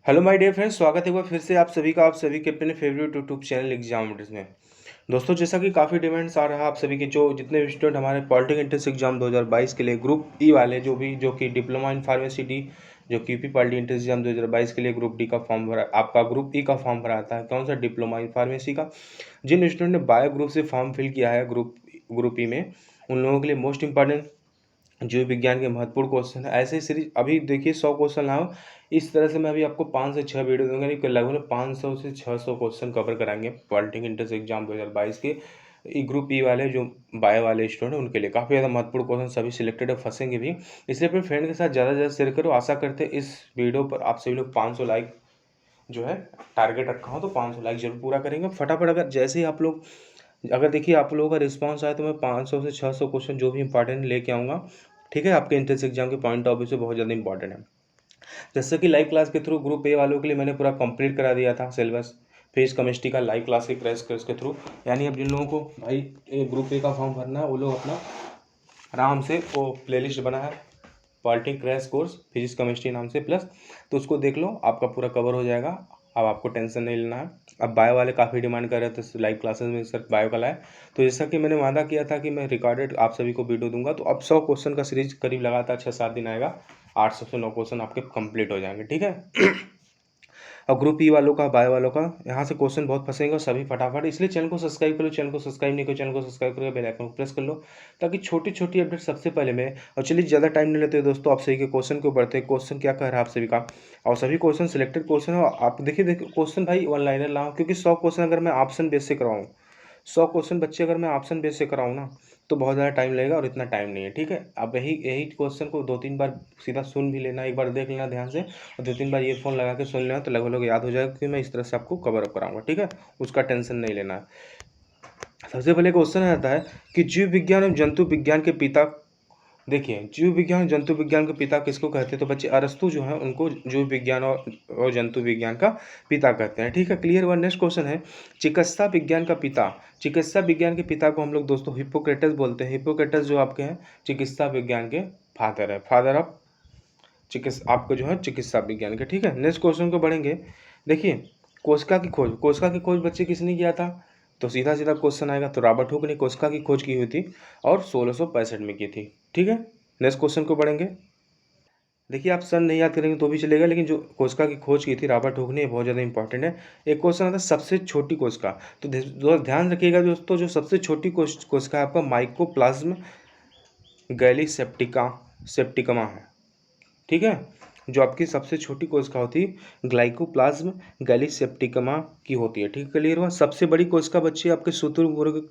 Hello my dear friends, स्वागत है एक बार फिर से आप सभी के अपने फेवरेट यूट्यूब चैनल एग्जामिनर्स में। दोस्तों, जैसा कि काफ़ी डिमांड्स आ रहा है आप सभी के जो जितने भी स्टूडेंट हमारे पॉलिटेक्निक एंट्रेंस एग्जाम 2022 के लिए ग्रुप ई वाले जो कि डिप्लोमा इन फार्मेसी डी, जो कि यूपी पॉलिटेक्निक एंट्रेंस एग्जाम 2022 के लिए ग्रुप डी का फॉर्म भरा, आपका ग्रुप ई का फॉर्म भरा आता है कौन सा, डिप्लोमा इन फार्मेसी का। जिन स्टूडेंट ने बायो ग्रुप से फॉर्म फिल किया है ग्रुप ई में, उन लोगों के लिए मोस्ट इंपॉर्टेंट जीव विज्ञान के महत्वपूर्ण क्वेश्चन है। ऐसे ही सीरीज अभी देखिए 100 क्वेश्चन लाओ। इस तरह से मैं अभी आपको 5 से 6 वीडियो दूंगा, नहीं लगभग 500 से 600 क्वेश्चन कवर कराएंगे पॉलिटेक्निक एंट्रेंस एग्जाम 2022 के ग्रुप ई वाले जो बायो वाले स्टूडेंट हैं उनके लिए काफ़ी ज़्यादा महत्वपूर्ण क्वेश्चन सभी सिलेक्टेड है, फंसेंगे भी। इसलिए अपने फ्रेंड के साथ ज़्यादा से ज़्यादा शेयर करो। आशा करते हैं इस वीडियो पर आप सभी लोग 500 लाइक जो है टारगेट रखा हो तो 500 लाइक जरूर पूरा करेंगे फटाफट। अगर जैसे ही आप लोग अगर देखिए आप लोगों का रिस्पांस आए तो मैं 500 से 600 क्वेश्चन जो भी इंपॉर्टेंट लेके आऊँगा। ठीक है, आपके एंट्रेंस एग्जाम के पॉइंट ऑफ व्यू से बहुत ज़्यादा इंपॉर्टेंट है। जैसे कि लाइव क्लास के थ्रू ग्रुप ए वालों के लिए मैंने पूरा कंप्लीट करा दिया था सिलेबस, फिजिक्स केमिस्ट्री का लाइव क्लास के क्रैश कोर्स के थ्रू। यानी अब जिन लोगों को भाई ग्रुप ए का फॉर्म भरना है वो लोग अपना आराम से वो प्लेलिस्ट बना है politic crash course physics chemistry नाम से प्लस, तो उसको देख लो, आपका पूरा कवर हो जाएगा। अब आपको टेंशन नहीं लेना है। अब बायो वाले काफ़ी डिमांड कर रहे थे लाइव क्लासेस में सर बायो का लाए, तो जैसा कि मैंने वादा किया था कि मैं रिकॉर्डेड आप सभी को वीडियो दूंगा, तो अब 100 क्वेश्चन का सीरीज करीब लगातार 6-7 दिन आएगा। 800 से 9 क्वेश्चन आपके कंप्लीट हो जाएंगे। ठीक है। और ग्रुप ई वालों का बायो वालों का यहाँ से क्वेश्चन बहुत फंसेंगे और सभी फटाफट, इसलिए चैनल को सब्सक्राइब करो। चैनल को सब्सक्राइब नहीं करो, चैनल को सब्सक्राइब करो, बेल आइकन को प्रेस कर लो ताकि छोटी छोटी अपडेट सबसे पहले मैं। और चलिए ज़्यादा टाइम नहीं लेते दोस्तों, आप सभी के क्वेश्चन को बढ़ते हैं। क्वेश्चन क्या कह रहा है आप सभी का, और सभी क्वेश्चन सिलेक्टेड क्वेश्चन है। आप देखिए क्वेश्चन भाई वन लाइनर लाऊँ, क्योंकि 100 क्वेश्चन अगर मैं ऑप्शन बेस से कराऊँ, 100 क्वेश्चन बच्चे अगर मैं ऑप्शन बेस से कराऊँ ना, तो बहुत ज़्यादा टाइम लगेगा और इतना टाइम नहीं है। ठीक है, अब यही यही क्वेश्चन को 2-3 बार सीधा सुन भी लेना, एक बार देख लेना ध्यान से, और 2-3 बार ईयरफोन लगा के सुन लेना, तो लगभग याद हो जाएगा कि मैं इस तरह से आपको कवर अप कराऊंगा। ठीक है, उसका टेंशन नहीं लेना है। सबसे पहले क्वेश्चन आता है कि जीव विज्ञान और जंतु विज्ञान के पिता। देखिए, जीव विज्ञान और जंतु विज्ञान के पिता किसको कहते हैं, तो बच्चे अरस्तु जो है उनको जीव विज्ञान और जंतु विज्ञान का पिता कहते हैं। ठीक है, क्लियर हुआ। नेक्स्ट क्वेश्चन है चिकित्सा विज्ञान का पिता। चिकित्सा विज्ञान के पिता को हम लोग दोस्तों हिप्पोक्रेटस बोलते हैं। हिप्पोक्रेटस जो आपके हैं चिकित्सा विज्ञान के फादर है, फादर ऑफ चिकित्सा आपको जो है चिकित्सा विज्ञान के। ठीक है, नेक्स्ट क्वेश्चन को बढ़ेंगे। देखिए, कोशिका की खोज बच्चे किसने किया था, तो सीधा सीधा क्वेश्चन आएगा, तो रॉबर्ट हुक ने कोशिका की खोज की हुई थी और 1665 में की थी। ठीक है, नेक्स्ट क्वेश्चन को बढ़ेंगे। देखिए, आप सन नहीं याद करेंगे तो भी चलेगा, लेकिन जो कोशिका की खोज की थी रॉबर्ट हुक ने, बहुत ज़्यादा इंपॉर्टेंट है। एक क्वेश्चन आता है सबसे छोटी कोशिका, तो ध्यान रखिएगा दोस्तों, जो सबसे छोटी कोशिका है आपका माइकोप्लाज्म गैलीसेप्टिका सेप्टिकमा है। ठीक है, जो आपकी सबसे छोटी कोशिका होती है ग्लाइकोप्लाज्म गैलीसेप्टिकमा की होती है। ठीक है, क्लियर हुआ। सबसे बड़ी कोशिका बच्चे आपके शुतुरमुर्ग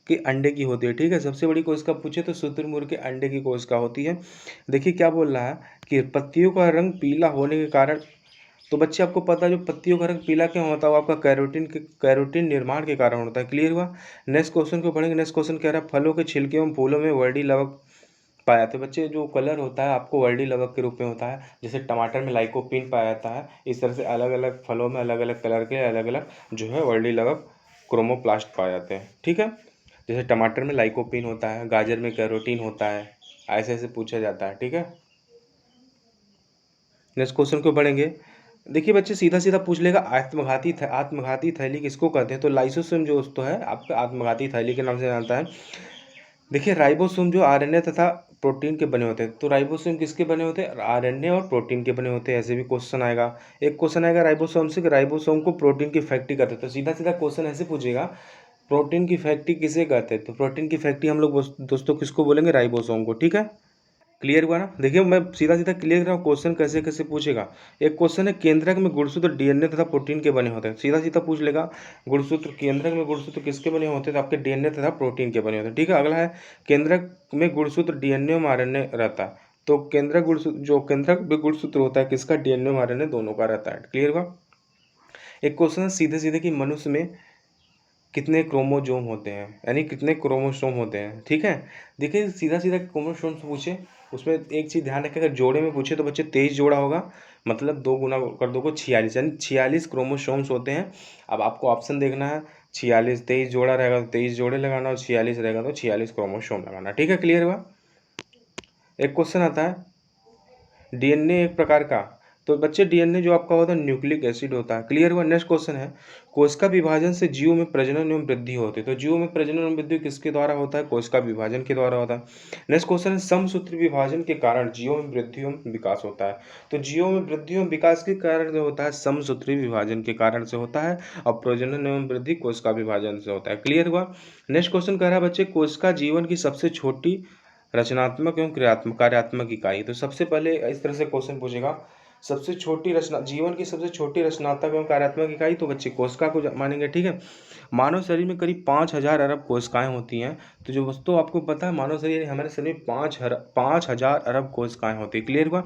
के अंडे की होती है। ठीक है, सबसे बड़ी कोशिका पूछे तो शुतुरमुर्ग के अंडे की कोशिका होती है। देखिए क्या बोल रहा है कि पत्तियों का रंग पीला होने के कारण, तो बच्चे आपको पता है जो पत्तियों का रंग पीला क्यों होता है, वो आपका कैरोटीन निर्माण के कारण होता है। क्लियर हुआ। नेक्स्ट क्वेश्चन को पढ़ेंगे। नेक्स्ट क्वेश्चन कह रहा है फलों के छिलके एवं फूलों में वर्डी लवक पाया जाता है। बच्चे जो कलर होता है आपको वर्डी लवक के रूप में होता है, जैसे टमाटर में लाइकोपीन पाया जाता है, इस तरह से अलग अलग फलों में अलग अलग कलर के अलग अलग जो है वर्डी लवक क्रोमोप्लास्ट पाए जाते हैं। ठीक है, जैसे टमाटर में लाइकोपीन होता है, गाजर में कैरोटीन होता है, ऐसे ऐसे पूछा जाता है। ठीक है, नेक्स्ट क्वेश्चन को बढ़ेंगे। देखिए बच्चे सीधा सीधा पूछ लेगा आत्मघाती थैली किसको कहते हैं, तो लाइसोसोम जो दोस्तों है आपका आत्मघाती थैली के नाम से जानता है। देखिए राइबोसोम जो आरएनए तथा प्रोटीन के बने होते हैं, तो राइबोसोम किसके बने होते हैं, आरएनए और प्रोटीन के बने होते हैं। ऐसे भी क्वेश्चन आएगा। एक क्वेश्चन आएगा राइबोसोम से कि राइबोसोम को प्रोटीन की फैक्ट्री कहते हैं, तो सीधा सीधा क्वेश्चन ऐसे पूछेगा प्रोटीन की फैक्ट्री किसे कहते हैं, तो प्रोटीन की फैक्ट्री हम लोग दोस्तों किसको बोलेंगे, राइबोसोम को। ठीक है, क्लियर हुआ ना। देखिए मैं सीधा सीधा क्लियर कर रहा हूँ, क्वेश्चन कैसे कैसे पूछेगा। एक क्वेश्चन है केंद्रक में गुणसूत्र डीएनए तथा प्रोटीन के बने होते हैं, सीधा सीधा पूछ लेगा गुणसूत्र केंद्रक में गुणसूत्र किसके बने होते हैं, तो आपके डीएनए तथा प्रोटीन के बने होते हैं। ठीक है, अगला है केंद्रक में गुणसूत्र डीएनए और आरएनए रहता है, तो केंद्रक गुणसूत्र जो केंद्रक में गुणसूत्र होता है किसका, डीएनए और आरएनए दोनों का रहता है। क्लियर हुआ। एक क्वेश्चन है सीधे सीधे कि मनुष्य में कितने क्रोमोजोम होते हैं, यानी कितने क्रोमोसोम होते हैं। ठीक है, देखिए सीधा सीधा क्रोमोसोम से पूछे, उसमें एक चीज़ ध्यान रखें, अगर जोड़े में पूछे तो बच्चे 23 जोड़ा होगा, मतलब 2 गुना कर दोगे 46, यानी 46 क्रोमोसोम्स होते हैं। अब आपको ऑप्शन देखना है, 46 23 जोड़ा रहेगा तो 23 जोड़े लगाना, और 46 रहेगा तो 46 क्रोमोसोम लगाना। ठीक है, क्लियर हुआ। एक क्वेश्चन आता है डीएनए एक प्रकार का, तो बच्चे डीएनए जो आपका होता है न्यूक्लिक एसिड होता है। क्लियर हुआ। नेक्स्ट क्वेश्चन है, कोशिका विभाजन से जीवों में प्रजनन एवं वृद्धि होती है। तो जीवों में प्रजनन एवं वृद्धि किसके द्वारा होता है? कोशिका विभाजन के द्वारा होता है। नेक्स्ट क्वेश्चन है, समसूत्री विभाजन के कारण जीवों में वृद्धि एवं विकास होता है। तो जीवों में वृद्धि एवं विकास के कारण जो होता है समसूत्री विभाजन के कारण से होता है, और प्रजनन एवं वृद्धि कोशिका विभाजन से होता है। क्लियर हुआ। नेक्स्ट क्वेश्चन कह रहा है बच्चे, कोशिका जीवन की सबसे छोटी रचनात्मक एवं कार्यात्मक इकाई। तो सबसे पहले इस तरह से क्वेश्चन पूछेगा, सबसे छोटी रचना, जीवन की सबसे छोटी रचनात्मक एवं कार्यात्मक इकाई, तो बच्चे कोशिका को मानेंगे। ठीक है। मानव शरीर में करीब 5000 अरब कोशिकाएं होती हैं। तो जो वस्तु आपको पता है, मानव शरीर हमारे शरीर में 5000 अरब कोशिकाएं होती है। क्लियर हुआ।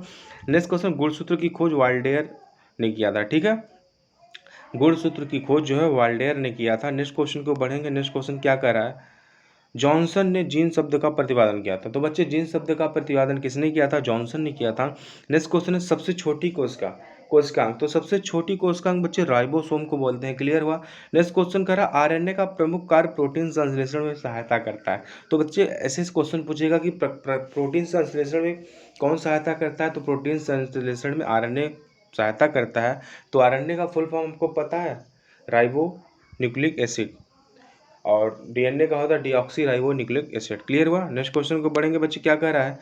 नेक्स्ट क्वेश्चन, गुणसूत्र की खोज वाल्डेयर ने किया था। ठीक है, गुणसूत्र की खोज जो है वाल्डेयर ने किया था। नेक्स्ट क्वेश्चन को बढ़ेंगे। नेक्स्ट क्वेश्चन क्या कर रहा है, जॉनसन ने जीन शब्द का प्रतिपादन किया था। तो बच्चे जीन शब्द का प्रतिपादन किसने किया था? जॉनसन ने किया था। नेक्स्ट क्वेश्चन है, सबसे छोटी कोशिकांग। तो सबसे छोटी कोशिकांग बच्चे राइबोसोम को बोलते हैं। क्लियर हुआ। नेक्स्ट क्वेश्चन कह रहा, आरएनए का प्रमुख कार्य प्रोटीन संश्लेषण में सहायता करता है। तो बच्चे ऐसे क्वेश्चन पूछेगा कि प्रोटीन संश्लेषण में कौन सहायता करता है? तो प्रोटीन संश्लेषण में आरएनए सहायता करता है। तो आरएनए का फुल फॉर्म आपको पता है? Ribo nucleic acid. और डीएनए का होता है deoxy ribo nucleic acid. Clear हुआ। नेक्स्ट क्वेश्चन को बढ़ेंगे बच्चे। क्या कह रहा है,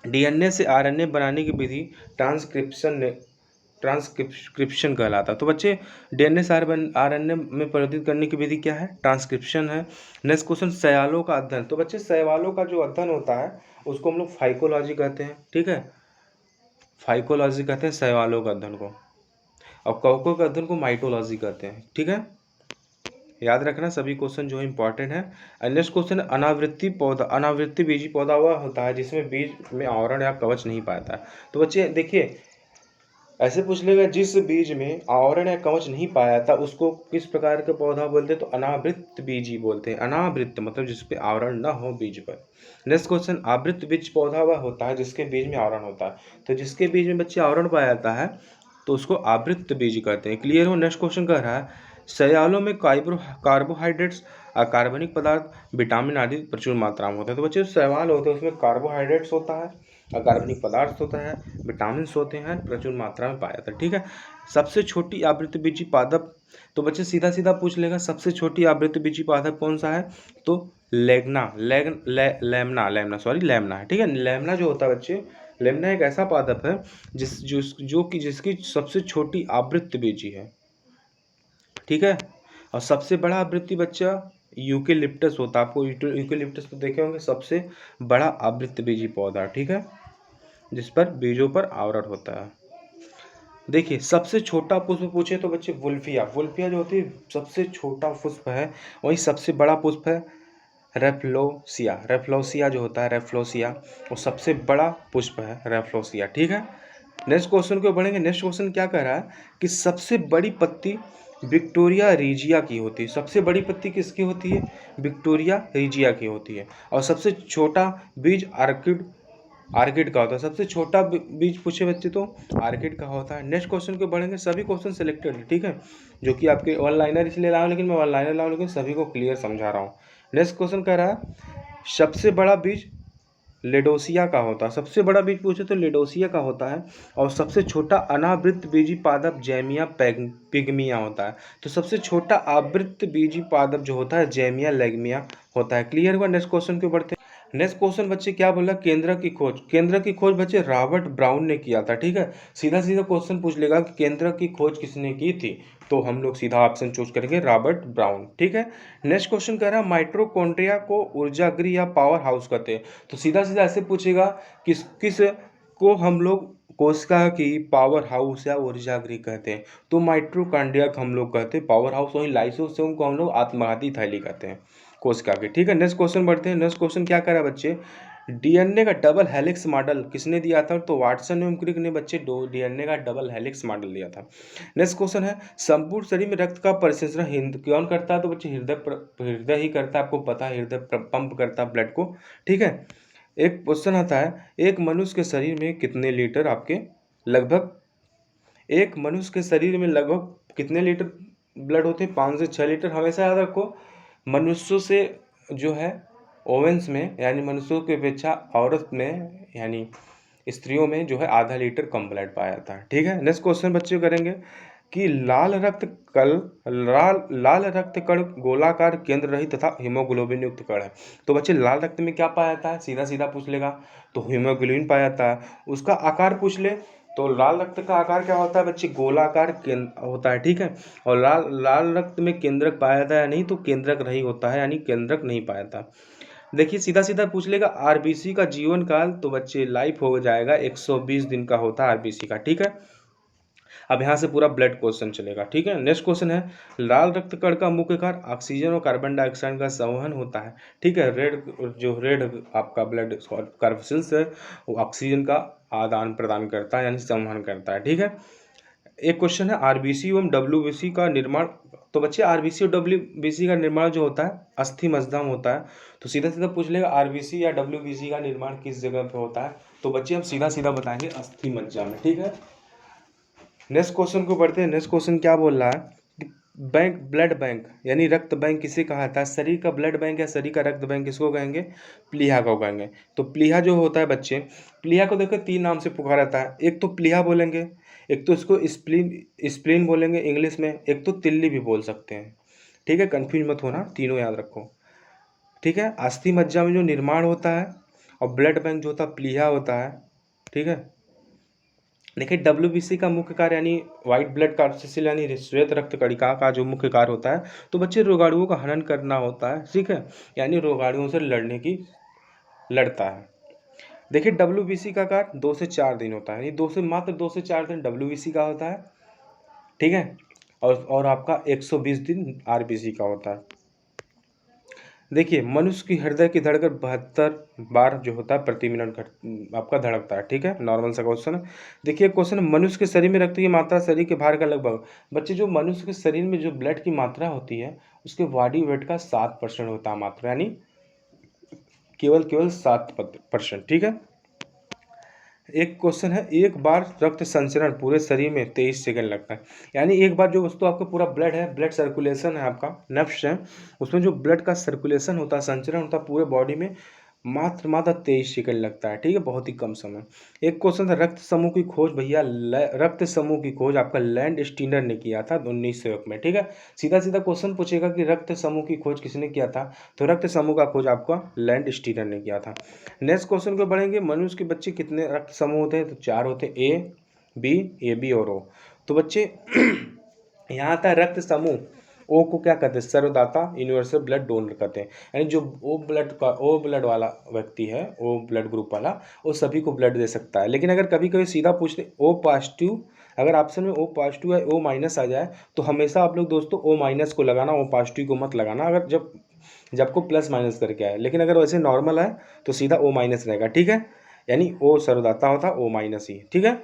डीएनए से आरएनए बनाने की विधि ट्रांसक्रिप्शन कहलाता है। तो बच्चे डीएनए से आरएनए में परिवर्तित करने की विधि क्या है? ट्रांसक्रिप्शन है। नेक्स्ट क्वेश्चन, शैवालों का अध्ययन। तो बच्चे शैवालों का जो अध्ययन होता है उसको हम लोग फाइकोलॉजी कहते हैं। ठीक है, फाइकोलॉजी कहते हैं शैवालों का अध्ययन को, और कवकों के अध्ययन को माइटोलॉजी कहते हैं। ठीक है, याद रखना सभी क्वेश्चन जो है इंपॉर्टेंट है। नेक्स्ट क्वेश्चन, अनावृत्ति बीजी पौधा वह होता है जिसमें बीज में आवरण या कवच नहीं पाता है। तो बच्चे देखिए, ऐसे पूछ लेगा, जिस बीज में आवरण या कवच नहीं पाया था उसको किस प्रकार का पौधा बोलते हैं? तो अनावृत्त बीजी बोलते हैं। अनावृत्त मतलब जिसपे आवरण न हो बीज पर। नेक्स्ट क्वेश्चन, आवृत्त बीज पौधा वह होता है जिसके बीज में आवरण होता है। तो जिसके बीज में बच्चे आवरण पाया जाता है तो उसको आवृत्त बीज कहते हैं। क्लियर हो। नेक्स्ट क्वेश्चन कह रहा है, शैवालों में कार्बोहाइड्रेट्स, कार्बनिक पदार्थ, विटामिन आदि प्रचुर मात्रा में होते हैं। तो बच्चे शैवाल होते हैं उसमें कार्बोहाइड्रेट्स होता है, कार्बनिक पदार्थ होता है, विटामिन होते हैं, प्रचुर मात्रा में पाया जाता है। ठीक है। सबसे छोटी आवृत्तबीजी पादप। तो बच्चे सीधा सीधा पूछ लेगा, सबसे छोटी आवृत्तबीजी पादप कौन सा है? तो लेमना है। ठीक है, लेमना जो होता है बच्चे, लेमना एक ऐसा पादप है जिसकी सबसे छोटी आवृत्तबीजी है। ठीक है, और सबसे बड़ा आवृत्ति बच्चा यूकेलिप्टस होता है। आपको यूकेलिप्टस तो देखे होंगे, सबसे बड़ा आवृत्तबीजी पौधा। ठीक है, जिस पर बीजों पर आवरण होता है। देखिए, सबसे छोटा पुष्प पूछे तो बच्चे वुल्फिया जो होती है सबसे छोटा पुष्प है। वही सबसे बड़ा पुष्प है रेफ्लोसिया जो होता है, रेफ्लोसिया वो सबसे बड़ा पुष्प है, रेफ्लोसिया। ठीक है। नेक्स्ट क्वेश्चन को बढ़ेंगे। नेक्स्ट क्वेश्चन क्या कह रहा है कि सबसे बड़ी पत्ती विक्टोरिया रीजिया की होती है। सबसे बड़ी पत्ती किसकी होती है? विक्टोरिया रीजिया की होती है। और सबसे छोटा बीज आर्किड का होता है। सबसे छोटा बीज पूछे बच्चे तो आर्किड का होता है। नेक्स्ट क्वेश्चन को बढ़ेंगे। सभी क्वेश्चन सिलेक्टेड है। ठीक है, जो कि आपके ऑनलाइनर इसलिए लाऊं, लेकिन मैं ऑनलाइनर लाऊं लेकिन सभी को क्लियर समझा रहा हूँ। नेक्स्ट क्वेश्चन कह रहा है, सबसे बड़ा बीज लेडोसिया का होता है। सबसे बड़ा बीज पूछे तो लेडोसिया का होता है। और सबसे छोटा अनावृत्त बीजी पादप जैमिया पिग्मिया होता है। तो सबसे छोटा आवृत्त बीजी पादप जो होता है जैमिया लेग्मिया होता है। क्लियर हुआ। नेक्स्ट क्वेश्चन के बढ़ते। नेक्स्ट क्वेश्चन बच्चे क्या बोला? केंद्र की खोज बच्चे रॉबर्ट ब्राउन ने किया था। ठीक है, सीधा सीधा क्वेश्चन पूछ लेगा कि केंद्र की खोज किसने की थी, तो हम लोग सीधा ऑप्शन चूज करेंगे रॉबर्ट ब्राउन। ठीक है। नेक्स्ट क्वेश्चन कह रहा है, माइटोकॉन्ड्रिया को ऊर्जागृह या पावर हाउस कहते हैं। तो सीधा सीधा ऐसे पूछेगा किस को हम लोग कोशिका की पावर हाउस या ऊर्जागृह कहते हैं? तो माइटोकॉन्ड्रिया को हम लोग कहते हैं पावर हाउस। वहीं लाइसोसोम को हम लोग आत्मघाती थैली कहते हैं कोशिका की। ठीक है। नेक्स्ट क्वेश्चन बढ़ते हैं। नेक्स्ट क्वेश्चन क्या करा बच्चे? डीएनए का डबल हेलिक्स मॉडल किसने दिया था? तो वाटसन एवं क्रिक ने बच्चे डीएनए का डबल हेलिक्स मॉडल दिया था। नेक्स्ट क्वेश्चन है, संपूर्ण शरीर में रक्त का परिसंचरण कौन करता है? तो बच्चे हृदय ही करता है। आपको पता है, हृदय पंप करता है ब्लड को। ठीक है। एक क्वेश्चन आता है, एक मनुष्य के शरीर में कितने लीटर एक मनुष्य के शरीर में लगभग कितने लीटर ब्लड होते हैं? 5 से 6 लीटर। हमेशा याद रखो, मनुष्यों से जो है ओवेंस में, यानी मनुष्यों की अपेक्षा औरत में, यानी स्त्रियों में जो है आधा लीटर कम ब्लड पाया जाता है। ठीक है, नेक्स्ट क्वेश्चन बच्चे करेंगे कि लाल रक्त कण गोलाकार केंद्र रहित तथा हीमोग्लोबिन युक्त कण है। तो बच्चे लाल रक्त में क्या पाया जाता है, सीधा सीधा पूछ लेगा, तो हीमोग्लोबिन पाया जाता है। उसका आकार पूछ ले तो लाल रक्त का आकार क्या होता है बच्चे, गोलाकार केंद्र होता है। ठीक है, और लाल लाल रक्त में केंद्रक पाया जाता है या नहीं, तो केंद्रक नहीं होता है, यानी केंद्रक नहीं पाया जाता। देखिए सीधा सीधा पूछ लेगा आरबीसी का जीवन काल, तो बच्चे लाइफ हो जाएगा 120 दिन का होता है आरबीसी का। ठीक है, अब यहाँ से पूरा ब्लड क्वेश्चन चलेगा। ठीक है, नेक्स्ट क्वेश्चन है लाल रक्त कण का मुख्य कार्य ऑक्सीजन और कार्बन डाइऑक्साइड का संवहन होता है। ठीक है, रेड आपका ब्लड कार्बोसिल्स है वो ऑक्सीजन का आदान प्रदान करता है, यानी संवहन करता है। ठीक है, एक क्वेश्चन है आरबीसी एवं डब्ल्यूबीसी का निर्माण। तो बच्चे आरबीसी और डब्ल्यूबीसी का निर्माण जो होता है अस्थि मज्जा में होता है। तो सीधा सीधा पूछ लेगा आरबीसी या डब्ल्यूबीसी का निर्माण किस जगह पे होता है, तो बच्चे हम सीधा सीधा बताएंगे अस्थि मज्जा में। ठीक है, नेक्स्ट क्वेश्चन को पढ़ते हैं। नेक्स्ट क्वेश्चन क्या बोल रहा है कि ब्लड बैंक यानी रक्त बैंक किसे कहा जाता है, शरीर का ब्लड बैंक या शरीर का रक्त बैंक किसको कहेंगे, प्लीहा को कहेंगे। तो प्लीहा जो होता है बच्चे, प्लीहा को देखो 3 नाम से पुकारा जाता है। एक तो प्लीहा बोलेंगे, एक तो इसको स्प्लीन बोलेंगे इंग्लिश में, एक तो तिल्ली भी बोल सकते हैं। ठीक है, कन्फ्यूज मत होना, तीनों याद रखो। ठीक है, अस्थि मज्जा में जो निर्माण होता है और ब्लड बैंक जो होता है प्लीहा होता है। ठीक है, देखिए डब्ल्यूबीसी का मुख्य कार्य यानी व्हाइट ब्लड कार्बोसिल यानी श्वेत रक्त कणिका का जो मुख्य कार्य होता है, तो बच्चे रोगाणुओं का हनन करना होता है। ठीक है, यानी रोगाणुओं से लड़ता है। देखिए डब्ल्यूबीसी का कार्य 2 से 4 दिन होता है, यानी मात्र 2 से 4 दिन डब्ल्यूबीसी का होता है। ठीक है, और आपका 120 दिन आरबीसी का होता है। देखिए मनुष्य की हृदय की धड़कन 72 बार जो होता है प्रति मिनट आपका धड़कता है। ठीक है, नॉर्मल सा क्वेश्चन है। देखिए क्वेश्चन, मनुष्य के शरीर में रक्त की मात्रा शरीर के भार का लगभग, बच्चे जो मनुष्य के शरीर में जो ब्लड की मात्रा होती है उसके बॉडी वेट का 7% होता है मात्रा, यानी केवल 7%। ठीक है, एक क्वेश्चन है, एक बार रक्त संचरण पूरे शरीर में 23 सेकंड लगता है। यानी एक बार जो वस्तु आपका पूरा ब्लड है, ब्लड सर्कुलेशन है, आपका नफ्स है, उसमें जो ब्लड का सर्कुलेशन होता है, संचरण होता है पूरे बॉडी में, मात्र 23 सेकंड लगता है। ठीक है, बहुत ही कम समय। एक क्वेश्चन था, रक्त समूह की खोज भैया, रक्त समूह की खोज आपका लैंड स्टीनर ने किया था 1901 में। ठीक है, सीधा सीधा क्वेश्चन पूछेगा कि रक्त समूह की खोज किसने किया था, तो रक्त समूह का खोज आपका लैंड स्टीनर ने किया था। नेक्स्ट क्वेश्चन को बढ़ेंगे, मनुष्य के बच्चे कितने रक्त समूह होते हैं, तो 4 होते हैं, ए बी और ओ। तो बच्चे यहाँ आता है रक्त समूह, ओ को क्या कहते हैं, सर्वदाता यूनिवर्सल ब्लड डोनर कहते हैं। यानी जो ओ ब्लड वाला व्यक्ति है, ओ ब्लड ग्रुप वाला, वो सभी को ब्लड दे सकता है। लेकिन अगर कभी कभी सीधा पूछते ओ पॉजिटिव, अगर ऑप्शन में ओ पॉजिटिव या ओ माइनस आ जाए तो हमेशा आप लोग दोस्तों ओ माइनस को लगाना, ओ पॉजिटिव को मत लगाना, अगर जब को प्लस माइनस करके आए। लेकिन अगर वैसे नॉर्मल है तो सीधा ओ माइनस रहेगा। ठीक है, यानी ओ सर्वदाता होता ओ माइनस ही। ठीक है,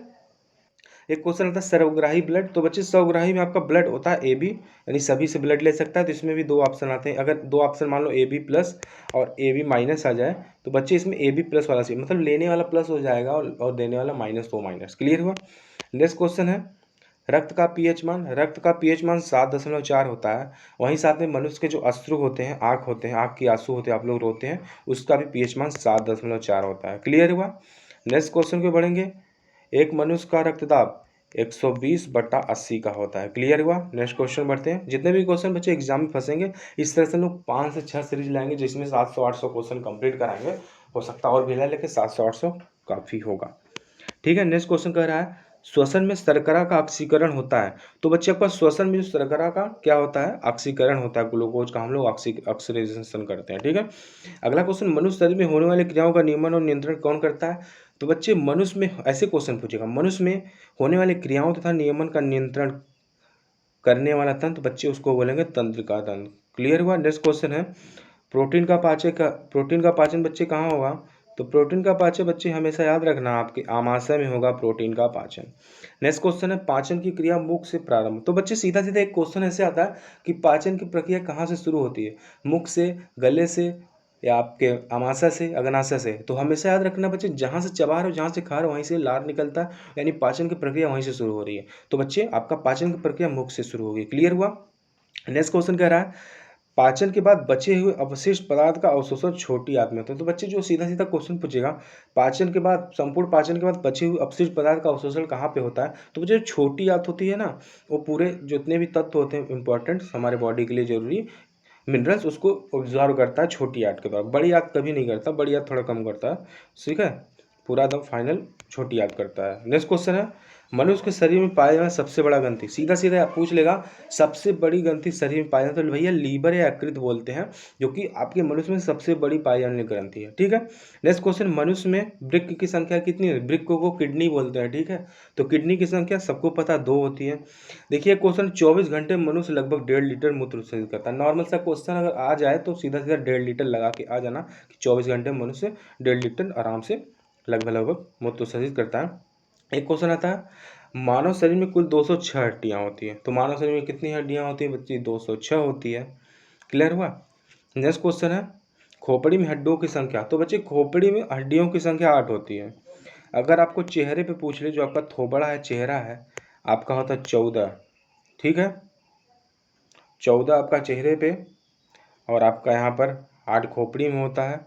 एक क्वेश्चन आता है सर्वग्राही ब्लड। तो बच्चे सर्वग्राही में आपका ब्लड होता है ए बी, यानी सभी से ब्लड ले सकता है। तो इसमें भी 2 ऑप्शन आते हैं। अगर 2 ऑप्शन मान लो ए बी प्लस और ए बी माइनस आ जाए तो बच्चे इसमें ए बी प्लस वाला चाहिए, मतलब लेने वाला प्लस हो जाएगा और देने वाला माइनस, तो माइनस। क्लियर हुआ। नेक्स्ट क्वेश्चन है रक्त का पीएच मान। रक्त का पीएच मान 7.4 होता है। वहीं साथ में मनुष्य के जो अश्रु होते हैं, आँख की आंसू होते हैं, आप लोग रोते हैं, उसका भी पीएच मान 7.4 होता है। क्लियर हुआ। नेक्स्ट क्वेश्चन पे बढ़ेंगे, एक मनुष्य का रक्तदाब 120/80 का होता है। क्लियर हुआ। नेक्स्ट क्वेश्चन बढ़ते हैं। जितने भी क्वेश्चन बच्चे एग्जाम में फंसेंगे इस तरह से लोग 5 से 6 सीरीज लाएंगे जिसमें 700-800 क्वेश्चन कंप्लीट कराएंगे। हो सकता है और भी लाए, लेकिन 700-800 काफ़ी होगा। ठीक है, नेक्स्ट क्वेश्चन कह रहा है श्वसन में शर्करा का ऑक्सीकरण होता है। तो बच्चे आपका श्वसन में जो शर्करा का क्या होता है, ऑक्सीकरण होता है, ग्लूकोज का हम लोग ऑक्सीडेशन करते हैं। ठीक है, अगला क्वेश्चन, मनुष्य शरीर में होने वाली क्रियाओं का नियमन और नियंत्रण कौन करता है। तो बच्चे मनुष्य में ऐसे क्वेश्चन पूछेगा, मनुष्य में होने वाली क्रियाओं तथा नियमन का नियंत्रण करने वाला तंत्र, बच्चे उसको बोलेंगे तंत्रिका तंत्र। क्लियर हुआ। नेक्स्ट क्वेश्चन है प्रोटीन का पाचन बच्चे कहाँ होगा। तो प्रोटीन का पाचन बच्चे हमेशा याद रखना आपके आमाशय में होगा प्रोटीन का पाचन। नेक्स्ट क्वेश्चन है पाचन की क्रिया मुख से प्रारंभ। तो बच्चे सीधा सीधा एक क्वेश्चन ऐसे आता है कि पाचन की प्रक्रिया कहाँ से शुरू होती है, मुख से, गले से, या आपके आमाशय से, अग्नाशय से। तो हमेशा याद रखना बच्चे, जहाँ से चबा रहे हो, जहाँ से खा रहे हो, वहीं से लार निकलता है, यानी पाचन की प्रक्रिया वहीं से शुरू हो रही है। तो बच्चे आपका पाचन की प्रक्रिया मुख से शुरू होगी। क्लियर हुआ। नेक्स्ट क्वेश्चन कह रहा है पाचन के बाद बचे हुए अवशिष्ट पदार्थ का अवशोषण छोटी आंत में होता है। तो बच्चे जो सीधा सीधा क्वेश्चन पूछेगा, पाचन के बाद, संपूर्ण पाचन के बाद बचे हुए अपशिष्ट पदार्थ का अवशोषण कहाँ पे होता है, तो बच्चे छोटी आंत होती है ना, वो पूरे जितने भी तत्व होते हैं इंपॉर्टेंट हमारे बॉडी के लिए जरूरी मिनरल्स, उसको ऑब्जर्व करता है छोटी आंत के द्वारा। बड़ी आंत कभी नहीं करता, बड़ी आंत थोड़ा कम करता है, ठीक है, पूरा एकदम फाइनल छोटी आंत करता है। नेक्स्ट क्वेश्चन है, मनुष्य के शरीर में पाया जाने सबसे बड़ा ग्रंथि। सीधा सीधा पूछ लेगा सबसे बड़ी ग्रंथि शरीर में पाया जाता है, तो भैया लीवर या यकृत बोलते हैं, जो कि आपके मनुष्य में सबसे बड़ी पाई जाने वाली ग्रंथि है, ठीक है। नेक्स्ट क्वेश्चन, मनुष्य में वृक्क की संख्या कितनी है? वृक्क को किडनी बोलते हैं, ठीक है। तो किडनी की संख्या सबको पता 2 होती है। देखिए क्वेश्चन, 24 घंटे मनुष्य लगभग 1.5 लीटर मूत्र विसर्जित करता है। नॉर्मल सा क्वेश्चन अगर आ जाए तो सीधा सीधा 1.5 लीटर लगा के आ जाना कि 24 घंटे मनुष्य 1.5 लीटर आराम से लगभग मूत्र विसर्जित करता है। एक क्वेश्चन आता है, मानव शरीर में कुल 206 हड्डियां होती है। तो मानव शरीर में कितनी हड्डियां होती है बच्ची? 206 होती है। क्लियर हुआ? नेक्स्ट क्वेश्चन है, खोपड़ी में हड्डियों की संख्या। तो बच्चे खोपड़ी में हड्डियों की संख्या 8 होती है। अगर आपको चेहरे पे पूछ ले, जो आपका थोबड़ा है, चेहरा है, आपका होता है 14, ठीक है, 14 आपका चेहरे पे, और आपका यहाँ पर 8 खोपड़ी में होता है,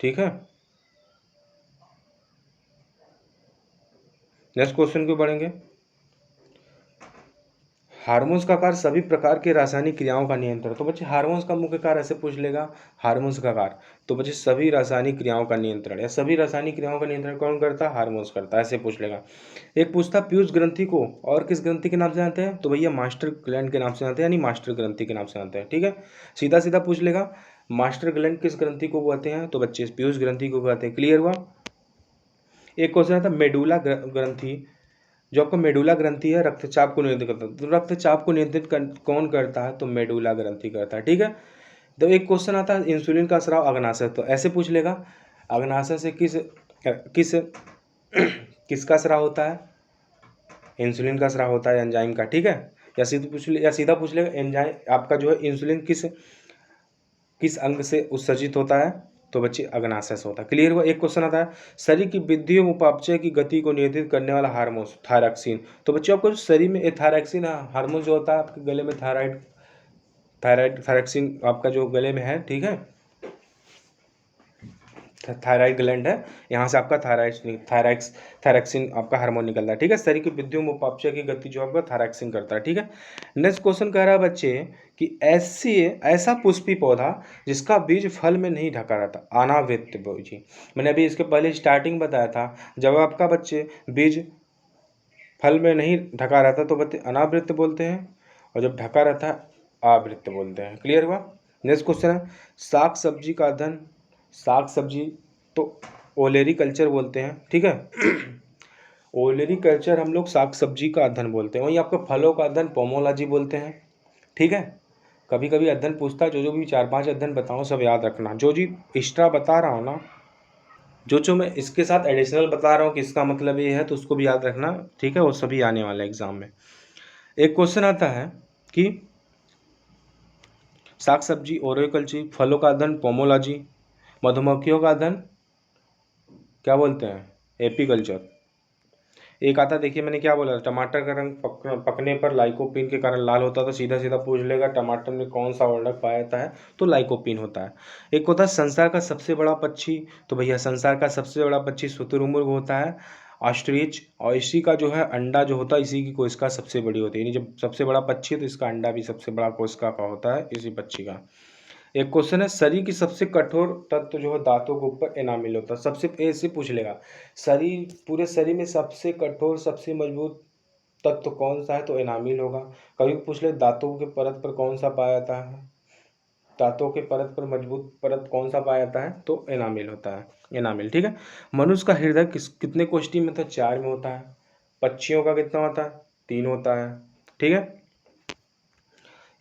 ठीक है। नेक्स्ट क्वेश्चन को बढ़ेंगे, हार्मोन्स का कार्य सभी प्रकार के रासायनिक क्रियाओं का नियंत्रण। तो बच्चे हार्मोन्स का मुख्य कार्य ऐसे पूछ लेगा, हार्मोन्स का कार्य, तो बच्चे सभी रासायनिक क्रियाओं का नियंत्रण, या सभी रासायनिक क्रियाओं का नियंत्रण कौन करता है? हार्मोन्स करता है, ऐसे पूछ लेगा। एक पूछता, पीयूष ग्रंथि को और किस ग्रंथि के नाम से जानते हैं? तो भैया मास्टर ग्लैंड के नाम से जानते हैं, यानी मास्टर ग्रंथि के नाम से जानते हैं, ठीक है। सीधा सीधा पूछ लेगा, मास्टर ग्लैंड किस ग्रंथि को कहते हैं? तो बच्चे पीयूष ग्रंथि को कहते हैं। क्लियर हुआ? एक क्वेश्चन आता है, मेडुला ग्रंथि, जो आपका मेडुला ग्रंथि है, रक्तचाप को नियंत्रित करता है। तो रक्तचाप को नियंत्रित कौन करता है? तो मेडुला ग्रंथि करता है, ठीक है। तो एक क्वेश्चन आता है, इंसुलिन का स्राव अग्नाशय, तो ऐसे पूछ लेगा, अग्नाशय से किस किस किसका स्राव होता है? इंसुलिन का स्राव होता है, एंजाइम का, ठीक है। या सीधा पूछ लेगा, एंजाइम आपका जो है इंसुलिन किस अंग से उत्सर्जित होता है? तो बच्चे अग्नाशय से होता है। क्लियर हुआ? एक क्वेश्चन आता है, शरीर की वृद्धि एवं उपापचय की गति को नियंत्रित करने वाला हार्मोन थायरॉक्सिन। तो बच्चों आपको शरीर में थायरॉक्सिन हार्मोन जो होता है, आपके गले में थायरॉक्सिन आपका जो गले में है, ठीक है, थायराइड ग्लैंड है, यहाँ से आपका थायरॉक्सिन आपका हार्मोन निकलता है, ठीक है। शरीर की वृद्धि एवं उपापचय की गति जो आपका थायरॉक्सिन करता है, ठीक है। नेक्स्ट क्वेश्चन कह रहा है बच्चे कि ऐसा पुष्पी पौधा जिसका बीज फल में नहीं ढका रहता, अनावृत बीज। मैंने अभी इसके पहले स्टार्टिंग बताया था, जब आपका बच्चे बीज फल में नहीं ढका रहता तो बच्चे अनावृत बोलते हैं, और जब ढका रहता है आवृत बोलते हैं। क्लियर हुआ? नेक्स्ट क्वेश्चन है, साग सब्जी का अध्ययन, साग सब्जी तो ओलेरी कल्चर बोलते हैं, ठीक है। ओलेरी कल्चर हम लोग साग सब्जी का अध्ययन बोलते हैं। वहीं आपको फलों का अध्ययन पोमोलॉजी बोलते हैं, ठीक है। कभी कभी अध्ययन पूछता है, जो भी 4-5 अध्ययन बताऊँ सब याद रखना, जो जी एक्स्ट्रा बता रहा हूँ ना, जो मैं इसके साथ एडिशनल बता रहा हूँ कि इसका मतलब ये है, तो उसको भी याद रखना, ठीक है, वो सभी आने वाले एग्जाम में। एक क्वेश्चन आता है कि साग सब्जी ओरिकल्चर, फलों का अध्ययन पोमोलॉजी, मधुमक्खियों का अध्ययन क्या बोलते हैं? एपीकल्चर। एक आता, देखिए मैंने क्या बोला, टमाटर का रंग पकने पर लाइकोपीन के कारण लाल होता है, तो सीधा सीधा पूछ लेगा टमाटर में कौन सा वर्णक पाया जाता है? तो लाइकोपीन होता है। एक होता है संसार का सबसे बड़ा पक्षी, तो भैया संसार का सबसे बड़ा पक्षी शुतुरमुर्ग होता है, ऑस्ट्रिच, और इसी का जो है अंडा जो होता है, इसी की कोशिका सबसे बड़ी होती है, यानी जब सबसे बड़ा पक्षी है तो इसका अंडा भी सबसे बड़ा कोशिका का होता है, इसी पक्षी का। एक क्वेश्चन है, शरीर की सबसे कठोर तत्व जो है दांतों के ऊपर एनामिल होता है। सबसे ऐसे पूछ लेगा, पूरे शरीर में सबसे कठोर सबसे मजबूत तत्व कौन सा है? तो एनामिल होगा। कभी पूछ ले, दांतों के परत पर कौन सा पाया जाता है? दांतों के परत पर मजबूत परत कौन सा पाया जाता है? तो एनामिल होता है, एनामिल, ठीक है। मनुष्य का हृदय कितने कोष्ठी में? तो 4 में होता है। पक्षियों का कितना होता है? 3 होता है, ठीक है।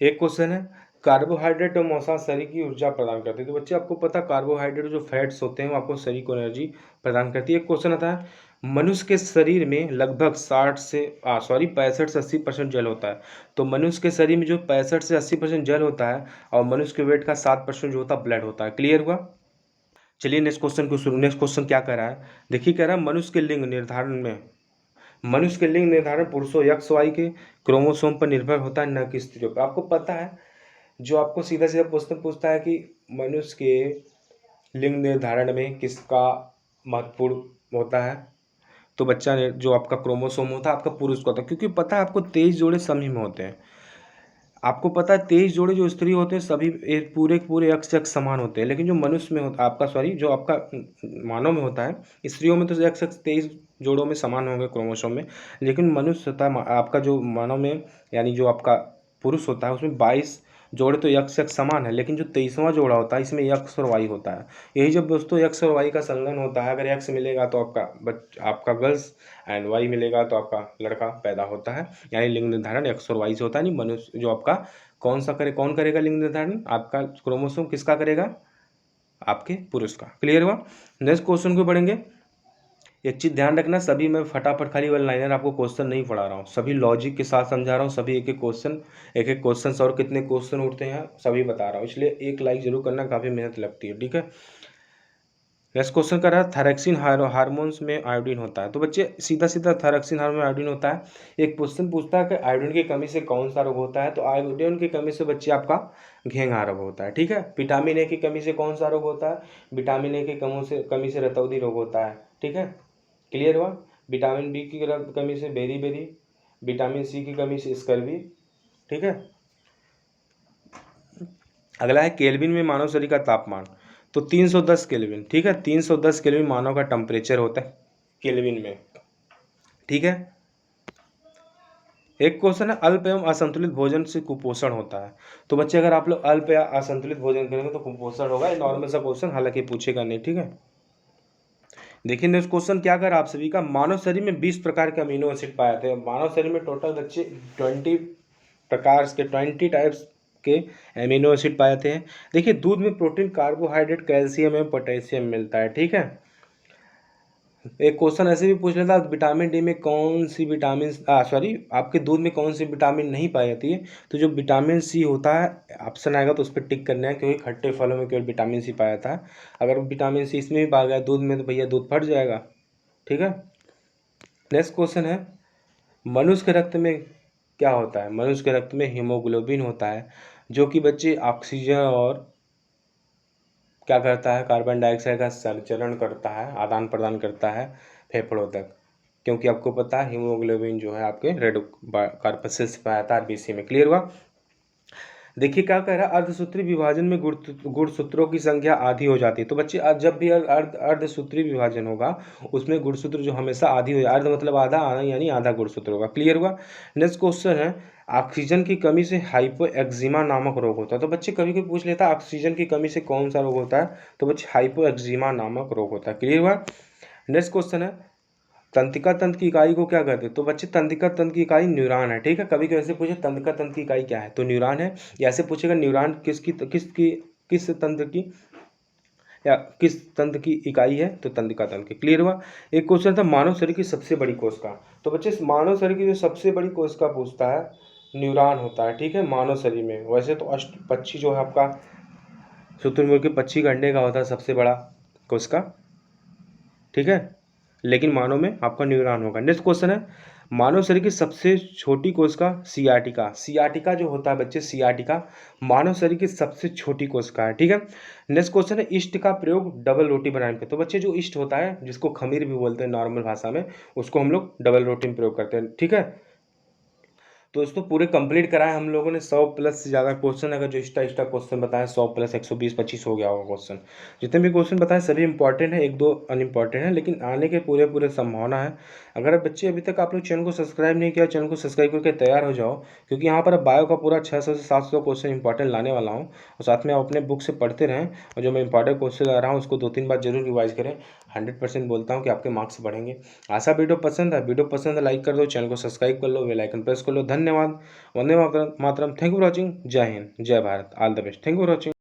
एक क्वेश्चन है, कार्बोहाइड्रेट और मौसा शरीर की ऊर्जा प्रदान करते हैं। तो बच्चे आपको पता, कार्बोहाइड्रेट जो फैट्स होते हैं वो आपको शरीर को एनर्जी प्रदान करती है। एक क्वेश्चन आता है, मनुष्य के शरीर में लगभग 65 से 80% जल होता है। तो मनुष्य के शरीर में जो 65 से 80% जल होता है, और मनुष्य के वेट का 7% जो होता है ब्लड होता है। क्लियर हुआ? चलिए नेक्स्ट क्वेश्चन को शुरू। नेक्स्ट क्वेश्चन क्या कह रहा है, देखिए कह रहा है, मनुष्य के लिंग निर्धारण में मनुष्य के लिंग निर्धारण पुरुषों एक्स वाई के क्रोमोसोम पर निर्भर होता है, न कि स्त्रियों पर। आपको पता है, जो आपको सीधा सीधा क्वेश्चन पूछता है कि मनुष्य के लिंग निर्धारण में किसका महत्वपूर्ण होता है, तो बच्चा ने जो आपका क्रोमोसोम होता है आपका पुरुष का होता है, क्योंकि पता है आपको 23 जोड़े सभी में होते हैं। आपको पता है 23 जोड़े जो स्त्री होते हैं सभी एक पूरे के पूरे एक्स एक्स समान होते हैं, लेकिन जो मनुष्य में होता आपका सॉरी जो आपका मानव में होता है, स्त्रियों में तो एक्स एक्स 23 जोड़ों में समान होंगे क्रोमोसोम में, लेकिन मनुष्य होता है आपका जो मानव में यानी जो आपका पुरुष होता है उसमें 22 जोड़े तो यक्स यक्स समान है, लेकिन जो 23वां जोड़ा होता है इसमें यक्स और वाई होता है। यही जब दोस्तों यक्स और वाई का संलग्न होता है, अगर यक्स मिलेगा तो आपका गर्ल्स एंड वाई मिलेगा तो आपका लड़का पैदा होता है, यानी लिंग निर्धारण एक्स और वाई से होता है। नहीं मनुष्य जो आपका कौन करेगा लिंग निर्धारण, आपका क्रोमोसोम किसका करेगा, आपके पुरुष का। क्लियर हुआ। नेक्स्ट क्वेश्चन को बढ़ेंगे। एक चीज़ ध्यान रखना, सभी मैं फटाफट खाली वन लाइनर आपको क्वेश्चन नहीं पढ़ा रहा हूँ, सभी लॉजिक के साथ समझा रहा हूँ, सभी एक एक क्वेश्चन और कितने क्वेश्चन उठते हैं सभी बता रहा हूँ, इसलिए एक लाइक जरूर करना, काफ़ी मेहनत लगती है। ठीक है। नेक्स्ट क्वेश्चन कर रहा है थायरॉक्सिन हार्मोन्स में आयोडीन होता है। तो बच्चे सीधा सीधा थायरॉक्सिन हार्मोन में आयोडीन होता है। एक क्वेश्चन पूछता है कि आयोडीन की कमी से कौन सा रोग होता है, तो आयोडीन की कमी से बच्चे आपका घेंघा रोग होता है। ठीक है। विटामिन ए की कमी से कौन सा रोग होता है, विटामिन ए की कमी से रतौंधी रोग होता है। ठीक है। क्लियर हुआ। विटामिन बी की कमी से बेरी, विटामिन सी की कमी से स्कर्वी। ठीक है। अगला है केल्विन में मानव शरीर का तापमान, तो 310 केल्विन। ठीक है। 310 केल्विन मानव का टेम्परेचर होता है केल्विन में। ठीक है। एक क्वेश्चन है अल्प एवं असंतुलित भोजन से कुपोषण होता है। तो बच्चे अगर आप लोग अल्प या असंतुलित भोजन करेंगे तो कुपोषण होगा। ये नॉर्मल सा क्वेश्चन, हालांकि पूछेगा नहीं। ठीक है। देखिए नेक्स्ट क्वेश्चन क्या कर आप सभी का, मानव शरीर में 20 प्रकार के अमीनो एसिड पाए जाते हैं। मानव शरीर में टोटल बच्चे 20 टाइप्स के अमीनो एसिड पाए जाते हैं। देखिए दूध में प्रोटीन, कार्बोहाइड्रेट, कैल्शियम एवं पोटेशियम मिलता है। ठीक है। एक क्वेश्चन ऐसे भी पूछ लेता विटामिन डी में कौन सी विटामिन आपके दूध में कौन सी विटामिन नहीं पाई जाती है, तो जो विटामिन सी होता है ऑप्शन आएगा तो उस पर टिक करना है, क्योंकि खट्टे फलों में केवल विटामिन सी पाया जाता है। अगर विटामिन सी इसमें भी पा गया दूध में तो भैया दूध फट जाएगा। ठीक है। नेक्स्ट क्वेश्चन है मनुष्य के रक्त में क्या होता है, मनुष्य के रक्त में हीमोग्लोबिन होता है, जो कि बच्चे ऑक्सीजन और क्या करता है, कार्बन डाइऑक्साइड का संचरण करता है, आदान प्रदान करता है फेफड़ों तक, क्योंकि आपको पता है हीमोग्लोबिन जो है आपके रेड कार्पसेल से पाया था आरबीसी में। क्लियर हुआ। देखिए क्या कह रहा है, अर्धसूत्री विभाजन में गुणसूत्रों की संख्या आधी हो जाती है। तो बच्चे जब भी अर्धसूत्री विभाजन होगा उसमें गुणसूत्र जो हमेशा आधी हो जाए, अर्ध मतलब आधा, आधा यानी आधा गुणसूत्र होगा। क्लियर हुआ। नेक्स्ट क्वेश्चन है ऑक्सीजन की कमी से हाइपो एक्जिमा नामक रोग होता है। तो बच्चे कभी कभी पूछ लेता है ऑक्सीजन की कमी से कौन सा रोग होता है, तो बच्चे हाइपो एक्जिमा नामक रोग होता है। क्लियर हुआ। नेक्स्ट क्वेश्चन है तंत्रिका तंत्र की इकाई को क्या कहते हैं, तो बच्चे तंत्रिका तंत्र की इकाई न्यूरॉन है। ठीक है। कभी कैसे पूछे तंत्रिका तंत्र की इकाई क्या है, तो न्यूरॉन है। या ऐसे पूछेगा न्यूरॉन किस तंत्र की या किस तंत्र की इकाई है, तो तंत्रिका तंत्र की। क्लियर हुआ। एक क्वेश्चन था मानव शरीर की सबसे बड़ी कोशिका, तो बच्चे मानव शरीर की जो सबसे बड़ी कोशिका पूछता है न्यूरॉन होता है। ठीक है। मानव शरीर में वैसे तो पक्षी जो है आपका शुतुरमुर्ग के पक्षी का अंडे का होता है सबसे बड़ा कोशिका। ठीक है। लेकिन मानव में आपका न्यूरॉन होगा। नेक्स्ट क्वेश्चन है मानव शरीर की सबसे छोटी कोशिका सियाटिका। सियाटिका जो होता है बच्चे, सियाटिका मानव शरीर की सबसे छोटी कोशिका है। ठीक है। नेक्स्ट क्वेश्चन है ईस्ट का प्रयोग डबल रोटी बनाने पे। तो बच्चे जो ईस्ट होता है जिसको खमीर भी बोलते हैं नॉर्मल भाषा में, उसको हम लोग डबल रोटी में प्रयोग करते हैं। ठीक है। तो दोस्तों पूरे कंप्लीट कराए हम लोगों ने 100 प्लस से ज़्यादा क्वेश्चन, अगर जो एक्स्ट्रा क्वेश्चन बताए 100 प्लस 120 25 हो गया होगा क्वेश्चन। जितने भी क्वेश्चन बताए सभी इंपॉर्टेंट है, एक दो अनइम्पॉर्टेंट है, लेकिन आने के पूरे संभावना है। अगर बच्चे अभी तक आप लोग चैनल को सब्सक्राइब नहीं किया, चैनल को सब्सक्राइब करके तैयार हो जाओ, क्योंकि यहाँ पर बायो का पूरा 600 से 700 क्वेश्चन इंपॉर्टेंट लाने वाला हूँ। और साथ में आप अपने बुक से पढ़ते रहें, और जो मैं इंपॉर्टेंट क्वेश्चन ला रहा हूँ उसको 2-3 बार जरूर रिवाइज करें। 100% बोलता हूँ कि आपके मार्क्स बढ़ेंगे। आशा वीडियो पसंद है लाइक कर दो, चैनल को सब्सक्राइब कर लो, बेल आइकन प्रेस कर लो। धन्यवाद। Vande Mataram. Thank you for watching. Jai Hind, Jai Bharat, all the best. Thank you for watching.